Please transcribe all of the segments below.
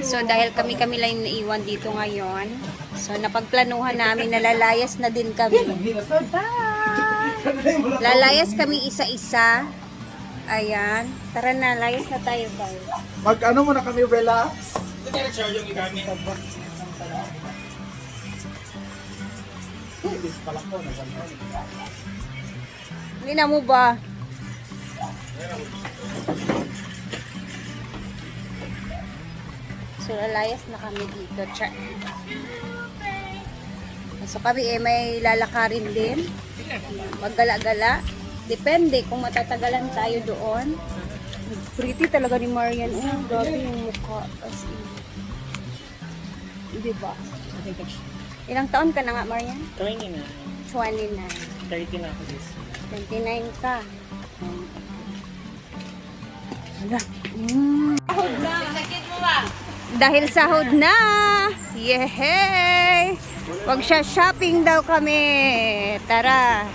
So dahil kami lang naiwan dito ngayon, so napagplanuhan namin na lalayas na din kami. Lalayas kami isa-isa. Ayan. Tara na, layas na tayo guys. Mag-ano muna kami, relax. Hindi na mo ba? So, lalayas na kami dito. Check. So, kami may lalakarin din. Maggala-gala. Depende kung matatagalan tayo doon. Pretty talaga ni Marian. Oh, grabe yung mukha. As in. Diba? Ilang taon ka na nga, Marian? 29. 29. 30 na ako this. 29 ka. Sahod na. Dahil sahod na. Yehey! Wag siya shopping daw kami. Tara.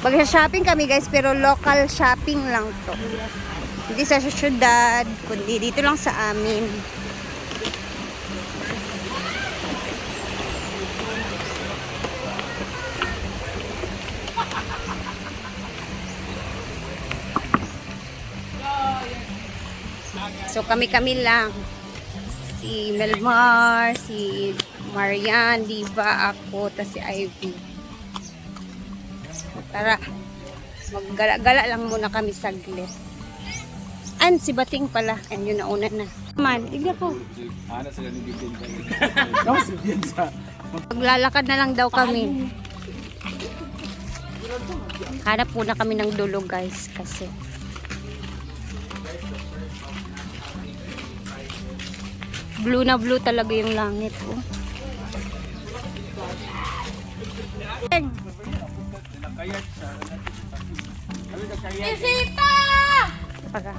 Wag siya shopping kami guys, pero local shopping lang to. Hindi sa syudad, kundi dito lang sa amin. So kami lang. Si Melmar, si Marian, Diva, ako, tas si Ivy. Tara. Maggala-gala lang muna kami saglit. And si Bating pala. Ayun, yun nauna na. Man, tignan ko. Ano sila ni Bibin kayo? Ano si Bibin sa... Maglalakad na lang daw kami. Hanap muna kami ng dulo guys. Kasi blue na blue talaga yung langit. Oh. Isita! Pagka.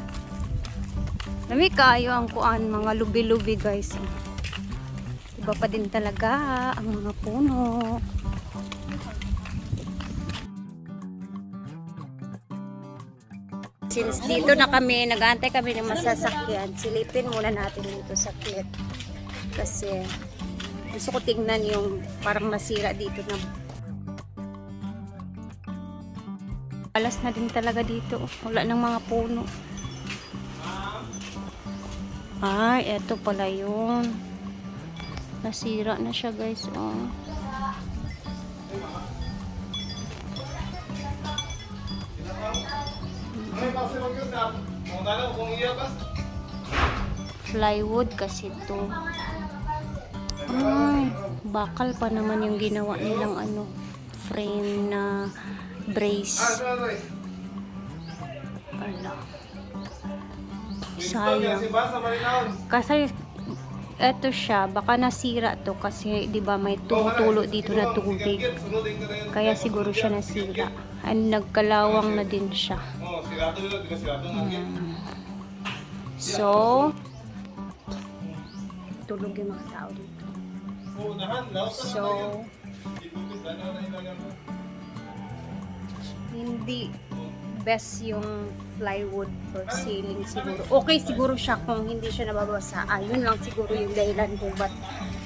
Lami kayo ang kuan, mga lubi-lubi guys. Iba pa din talaga ang mga puno. Since dito na kami, nag-aantay kami ng masasakyan, silipin muna natin dito sa clip. Kasi gusto ko tingnan yung parang nasira dito na. Alas na din talaga dito. Wala ng mga puno. Ay, eto pala yun. Nasira na siya guys. Oh. Plywood kasi to. Ay, bakal pa naman yung ginawa nilang ano, frame na brace. Ala. Sayang. Kasi eto siya, baka nasira to kasi 'di ba may tumutulo dito na tubig. Kaya siguro siya nasira. And nagkalawang na din siya. So, tulog yung mga tao dito. So, hindi best yung plywood for ceiling siguro. Okay siguro siya kung hindi siya nababasa. Ayun lang siguro yung dahilan kung ba't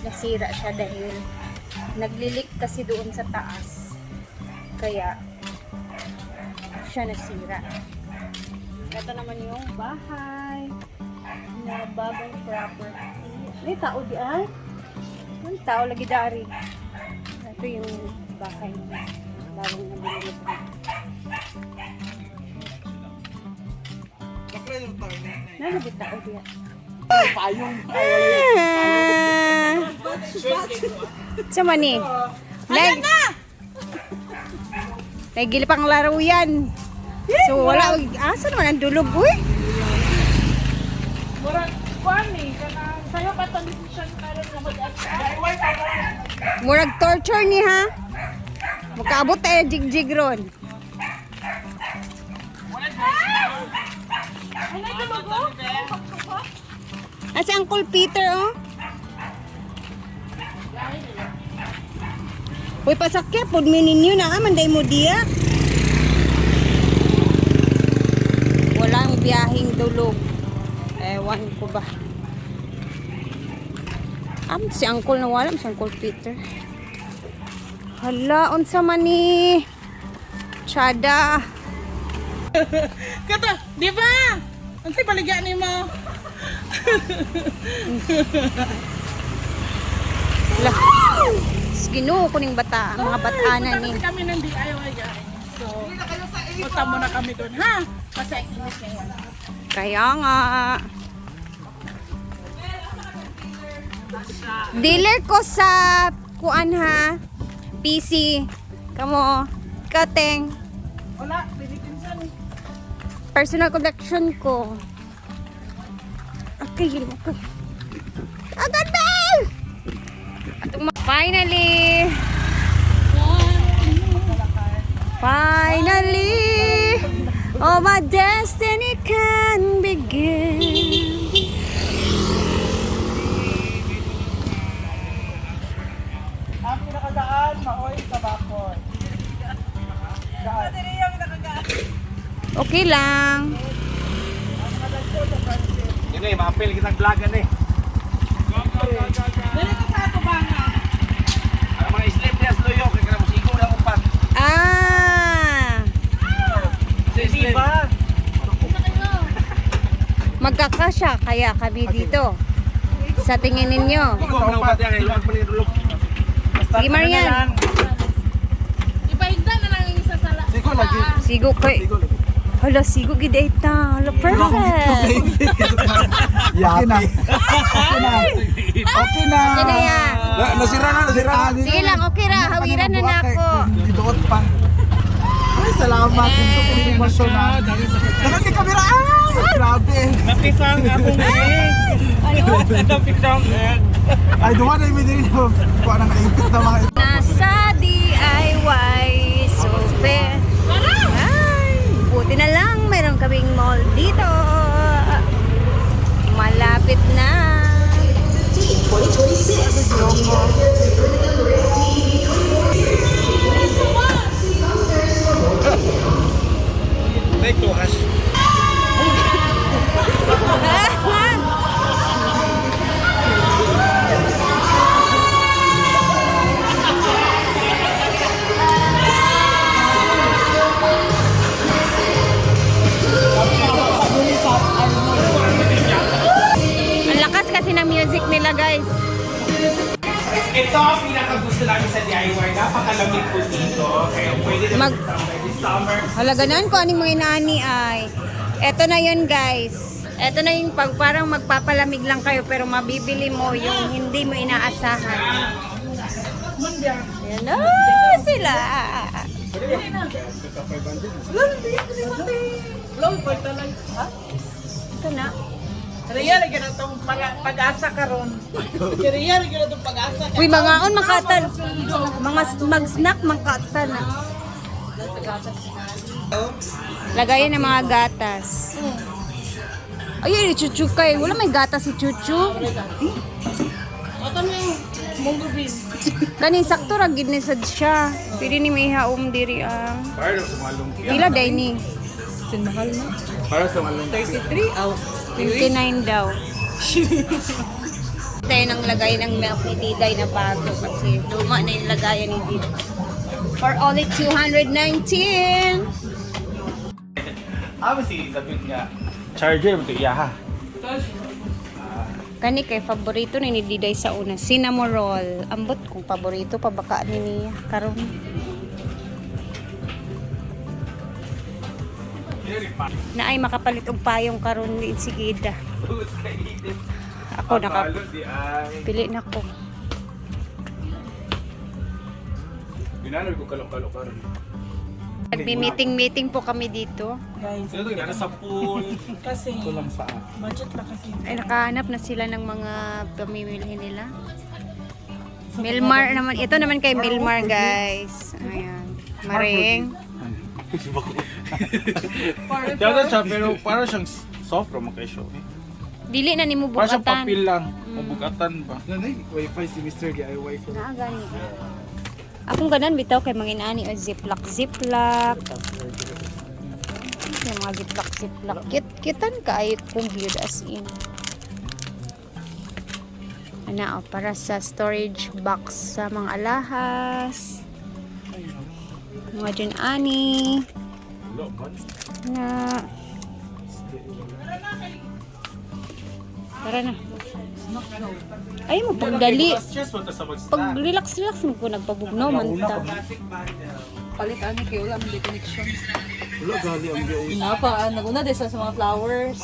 nasira siya dahil naglilik kasi doon sa taas. Kaya siya nasira. Ito naman yung bahay na bagong property. May tao di ay? May tao lagi dari. Ito yung bahay na bagong nabilit. Nalagit tao diya. Payong. Sama ni. Ayan na! Nagili pang laro yan. So wala, asa naman ang dulog, uy? Murag kwani kana sayo pa to decision karon nga mag-asa. Murag torture ni ha. Makaabot tayo jig-jig ron. Ano dumago? Asa Uncle Peter, oh? Uy, pasakya, pud mininyo na, manday mo diya. Walang biyahing dulog. Ewan ko ba. Si Uncle na wala, si Uncle Peter. Hala, unsa man ni Chada. Kato, di ba? Ang say paligyan ni mo. Hala. Ginoo ko ning bata, mga batanan ni. Kasi kami ng DIY guys. So, punta muna kami doon, ha? Kasi inis na yan. Kaya nga. Dealer ko sa kuan ha. PC. Kamo. Kateng. Wala, pinipinsan. Personal collection ko. Okay, yun ko. Agad ba? Finally! Finally! Oh, my destiny can begin. Ang pinakadaan, maoy sa bakod. Okay lang. Yun eh, mapil kitang vlogan eh. Dito sa ato ba nga? Ang mga slip niya sa loyo, kaya ka na musigo na upat. Ah! Slip ba? Magkakasya kaya kami dito. Sa tingin ninyo. Musigo na upat yan, iluwag pa rin tulog. Sige, Marian. Ipaigda na lang yung isa sa Sigo lagi. Sigo kay. Sigo lagi. Hala, sigo gideta. Hala, perfect. Okay na. Okay na. Okay na. Okay na yan. Nasira na, nasira na. Sige lang, okay ra. Hawiran na ako. Dito ko pa. Ay, salamat. Ito po si Marso na. Nakati kamera. Ay, grabe. Napisang akong egg. Napisang egg. Ay, duwa na yung din. Kuha na naipit na mga ito. Nasa DIY Sobe. Ay, buti na lang. Meron kaming mall dito. Malapit na. Take to hash. Ang lakas kasi ng music nila, guys. Ito ang pinakagusto namin sa DIY. Napakalamig po dito. Kaya pwede na Mag- this summer. Halaganaan ko aning mga inaani ay. Eto na yun, guys. Eto na yung pag parang magpapalamig lang kayo pero mabibili mo yung hindi mo inaasahan. Ayan na sila. Low, pagtalag. Ha? Ito na. Riyan, lagi na itong pag-asa karon. Riyan, lagi na itong pag-asa. Uy, mga on, makatan. Mga mag-snack, makatan na. Lagayan ng mga gatas. Ay, chuchu kay. Wala may gatas si chuchu. Ito na yung munggo bean. Kani sakto ra gid ni sad siya. Pili ni may haom diri ang. Para sa mga lumpia. Pila day ni? Para sa mga lumpia. 33 out. 29 daw. Tayo nang lagay ng milk ni Diday na bago kasi luma na yung lagayan ni Diday. For only 219. Amo si David nga. Charger mo ito iya ha. Kani kay paborito ni Diday sa una, cinnamon roll. Ambot kung paborito pa baka ni niya karon. Na ay makapalit og payong karon ni Sigida. Ako naka Di ay. pili na ko. Binanoy ko kalok-kalok karon. Nagmi-meeting po kami dito. Guys, Sino to gana sa pool? kasi Ito lang sa budget na kasi. Ay nakahanap na sila ng mga pamimili nila. Milmar naman. Ito naman kay Milmar, guys. Ayan. Maring. Tiyaga siya pero parang siyang soft ro makay-show. Dili na nimo Parang siyang bukatan. papel lang. Mabugatan ba? Nanay, wifi si Mr. DIY for. Naa gani. Akong ganan bitaw kay mga inaani o ziplock. yung mga ziplak-ziplak. Kitan ka ay kung yun as in. Ano, para sa storage box sa mga alahas. Mga dyan ani. Na. Tara na. Ay mo, pagdali. Pag relax mo ko nagpabugnaw man ta. Palit ani kay wala man di connection. Wala gali ang biyo. Napa naguna din sa mga flowers.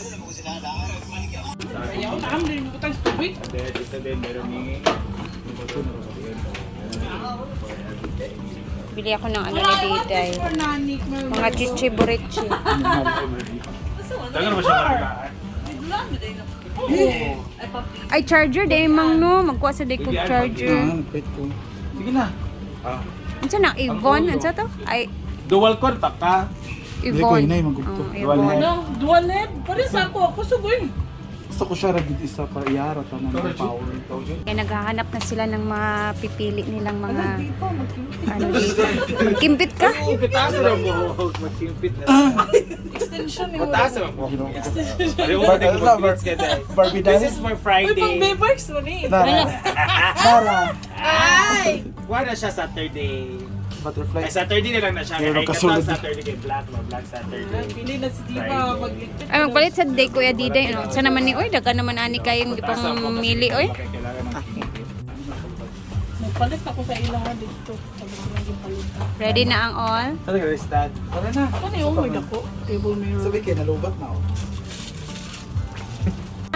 Ayaw ta kami din ko tubig. Bili ako ng ano na dito ay. Mga chichi-burichi. Ay, charger day mang no. Magkuha sa day kong charger. Pet ko. Sige na. Ano na? Yvonne? Ano to? Ay, Dual contact ka. Hindi ko Yvonne. inay magugto. Oh, Yvonne. No, dual head. Pare sa ako sugoy. Gusto ko siya ragid isa para iara tanan ng power. Kaya naghahanap na sila ng mga pipili nilang mga ano dito. Kimpit ka? Pitaso na mo. Magkimpit na. Extension ni Pitaso na mo. Pareho ko din mag-blitz ka dahil. Barbie This dance. is for Uy, pang Friday. bebers mo ni. Dara. Dara. Ay! Wala siya Saturday. Butterfly. Ay, Saturday na lang na siya. Pero Kaya kasulod. Saturday kay Black. Black Saturday. Pili na si Diva mag-lecture. Ay, magpalit sa day Kuya Diday. Ano? Sa naman ni Oy, daga naman ani kayong di pang mili Oy. Magpalit ako sa ilang dito. Sabi ko lang yung palit. Ready na ang all? Ano ka, Ristad? Tara na. Ako na yung may dako. Table mirror. Sabi kayo nalubat na ako.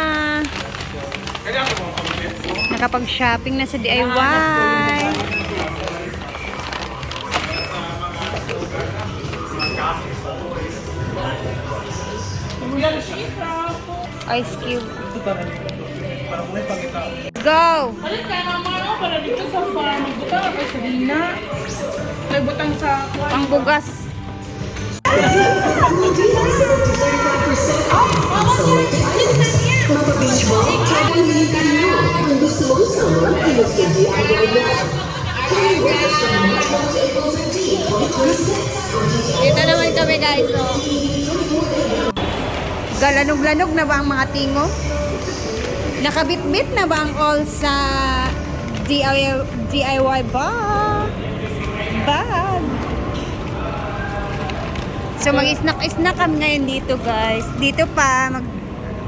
Ah, Kaya ako mga pamilya. nakapag-shopping na sa DIY. Ice cube. Go! Palit ka naman ako para dito sa farm. Butang ako sa Dina. May butang sa Ang bugas. Dito naman kami guys. So. Galanog-lanog na ba ang mga tingo? Nakabit-bit na ba ang all sa DIY bag? So mag-snack kami ngayon dito guys. Dito pa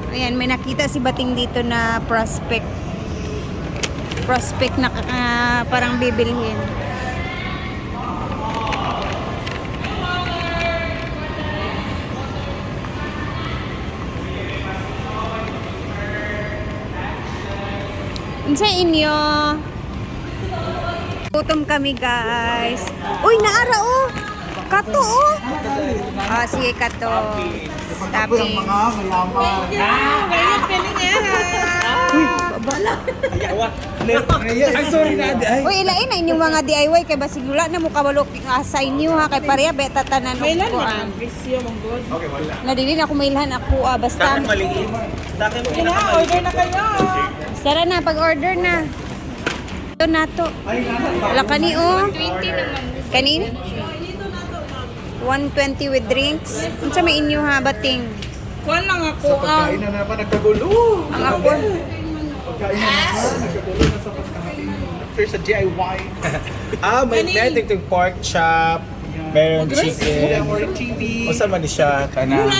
ayan, may nakita si Bating dito na prospect na parang bibilhin. Sa inyo. Gutom kami guys. Uy, naara oh. Kato oh. Ah, sige kato. Ako yung mga malaman. Bala. Ay, sorry na. Ay. Uy, ilain na inyong mga DIY kay basig wala na mo kabalo assign niyo ha kay pareha beta tanan og Kailan kuan. na? Presyo mong good. Okay, wala. Na dili na ako mailhan ako basta Maliit. Dati mo Sige na, order na kayo. Sara na pag-order na. Ito na to. Wala kani oh. 20 naman. Kanin? 120 with drinks. Unsa may inyo ha Bating? Kuan lang ako. Pagkain na naman nagkagulo. Ang ako. Pagkain na naman nagkagulo na sa pagkain. After sa DIY. may meron pork chop, meron chicken. More TV. Usa man ni siya kana.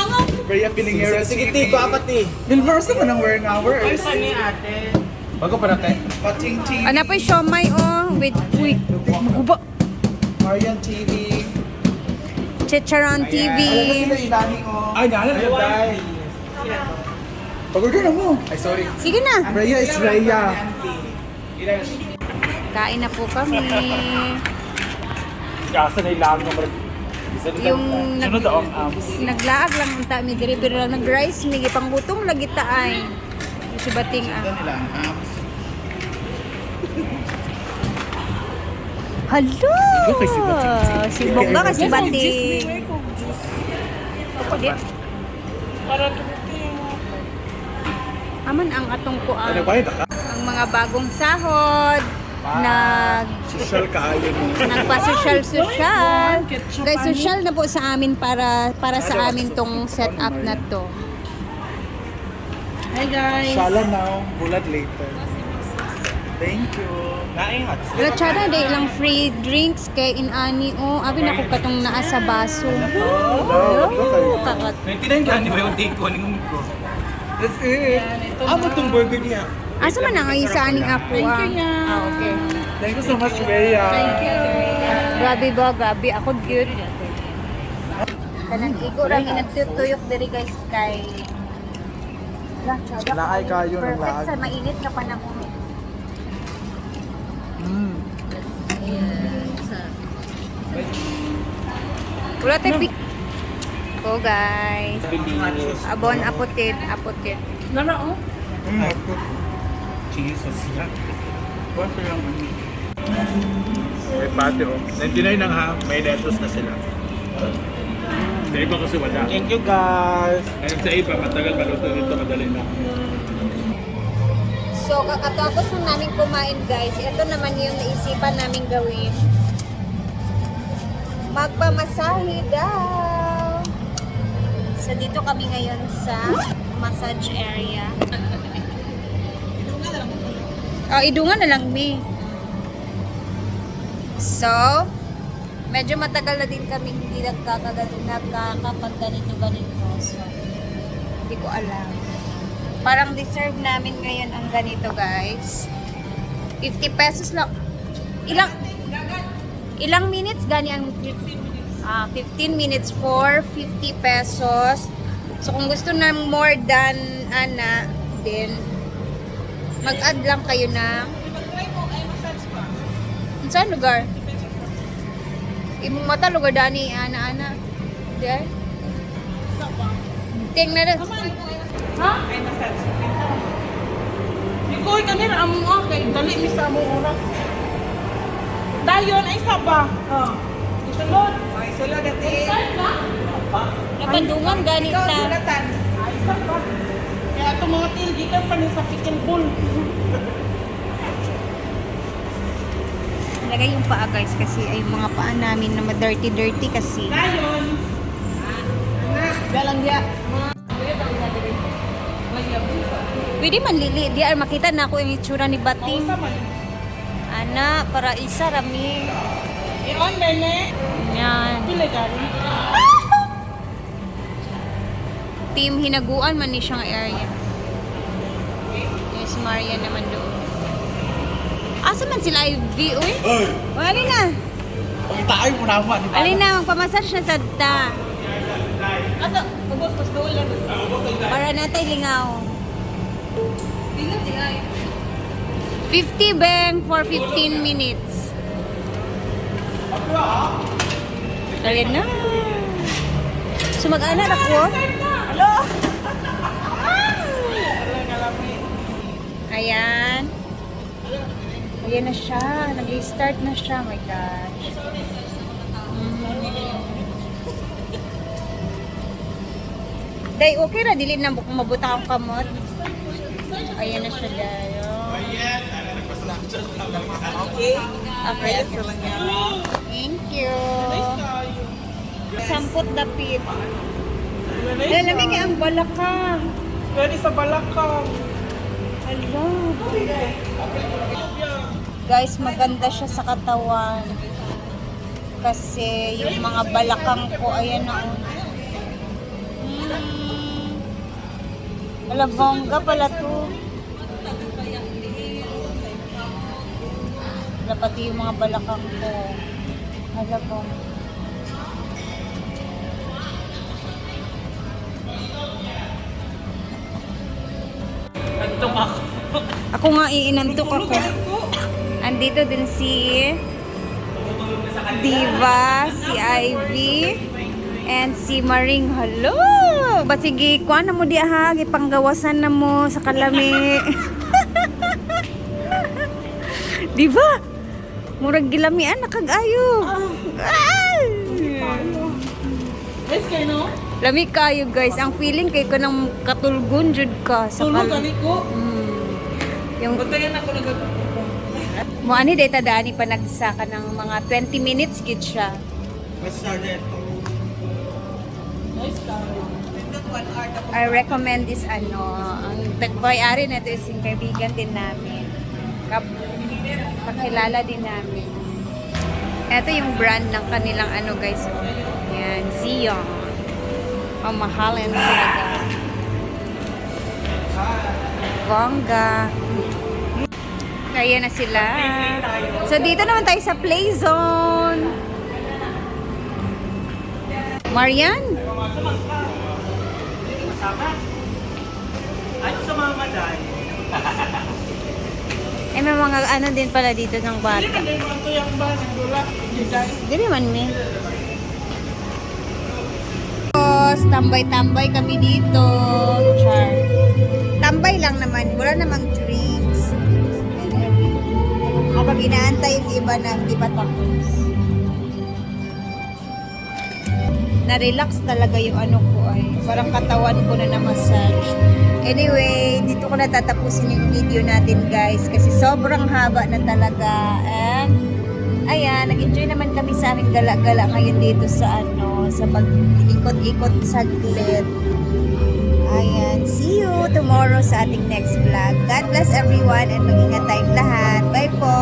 Rhea Pilingera. Sige, tiko apat ni. Milmar sa manang wearing hours. Bago pa natin. Pating TV. Ana pa siomay oh with uy. Guba. Marian TV. Chicharon TV. Alam mo sila ilani o. Ay, naalala na tayo. Pag-order na mo. Ay, sorry. Sige na. Rhea is Rhea. Kain na po kami. Kasa na ilang naman. Yung Sunod ang naglaag lang ang tami diri pero lang nag-rice mi panggutom lagi ta ay. Si Bating ah. Nila ang apps. Hello. Si Bongga kasi Bating. May coke juice. Di. Para tumuti. Aman ang atong kuan. Ano ba yun? Ang mga bagong sahod. Social kaayo mo. nagpa-social. Guys, social na po sa amin para sa amin tong setup na to. Hi guys. Shala now, bulat later. Thank you. Naingat. Ratchada, day lang free drinks kay inani. Oh, abi na ko katong naa sa baso. Oh, kakat. Naintindihan ka, di ba yung take ko, ningon ko. That's it. Amo tong burger niya. Asa man ang isa aning ako Thank ah. you niya. Okay. Thank you so much, Bea. Grabe ba, grabe. Ako cute. Kanang igo lang inagtutuyok diri guys kay Ratchada. Laay kayo ng Perfect laag. sa mainit na panahon. Mm. Wala tayo pic. Oh guys. Abon, apotit. Nara oh. Jesus na. Basta yung May pati oh. 99 lang ha, may lettuce na sila. Sa iba kasi wala. Thank you, guys. Ayun sa iba, matagal maluto nito, madali na. So, kakatapos na namin kumain guys, ito naman yung naisipan namin gawin. Magpamasahe daw. So, dito kami ngayon sa massage area. Idungan na lang, mi. So, medyo matagal na din kami hindi nagkakapag ganito. So, hindi ko alam. Parang deserve namin ngayon ang ganito, guys. 50 pesos lang. Ilang minutes gani ang 15 minutes for 50 pesos. So kung gusto na more than then mag-add lang kayo ng saan lugar? Imong mata lugar dani ana. Diyan. Tingnan na. Ha? Ay massage. Ikoy kanina amo kay dali mi sa among oras. Dayon ay saba. Oh. Isulod. Ay sulod ati. Napandungan gani ta. Ay saba. Kaya ato mga gikan pa ni sa pickle bowl. Lagay yung paa guys kasi ay mga paa namin na ma-dirty kasi. Dayon. Dalang dia. Pwede man lili, di ay makita na ako yung itsura ni Bating. Ana, para isa rami. I-on bene. Yan. Pila gani. Team hinaguan man ni siyang area. Yes, Maria naman doon. Asa man sila IV, uy? O, alin na. Pagkitaay mo naman. Alin na, magpamassage na sa ta. Ato, ubos tas doon. Para natin lingaw. 50 bang for 15 minutes. Ayan na. So mag-anak ako. Hello. Ayan. Ayan na siya. Nag-start na siya. My gosh. Day, okay ra. Dili na mabuta ang kamot. Ayan na siya, Day. Okay. Okay. Thank you. Sampot dapit. Lamig ang balakang. Ready sa balakang. Hello. Guys, maganda siya sa katawan. Kasi yung mga balakang ko, ayan na. Wala, bongga pala to. Wala pati yung mga balakang ko. Wala, bongga. Ako nga iinantok ako. Andito din si Diva, si Ivy, and si Maring. Hello! Basigi, kuha na mo di ha, gipanggawasan na mo sa kalami. Diva! Murag gilamian na kag-ayo. Yes, kayo no? Lami kayo guys. Ang feeling kay ko ng katulgon jud ka sa Tulog kal- kami ko. Yung Batayan ako nagatutupo. Mo ani data dani pa nagsaka ng mga 20 minutes gid siya. I recommend this ang tagbayari na ito is yung kaibigan din namin. Kakilala din namin. Ito yung brand ng kanilang guys. Yan, Zion. Mamahalin sila guys. Bongga. Kaya na sila. So, dito naman tayo sa play zone. Marian? Ano sa mga maday? May mga din pala dito ng bata. Hindi mo ito yung ba? Nagdula? Dili man mi. Tambay-tambay kami dito. Char. Tambay lang naman. Wala namang drinks. Kapag inaantay yung iba na di pa tapos. Na-relax talaga yung ko ay. Parang katawan ko na na-massage. Anyway, dito ko na tatapusin yung video natin guys. Kasi sobrang haba na talaga. And, ayan, nag-enjoy naman kami sa aming gala-gala ngayon dito sa sa pag-ikot-ikot saglit. Ayan, see you tomorrow sa ating next vlog. God bless everyone and mag-ingat tayong lahat. Bye po!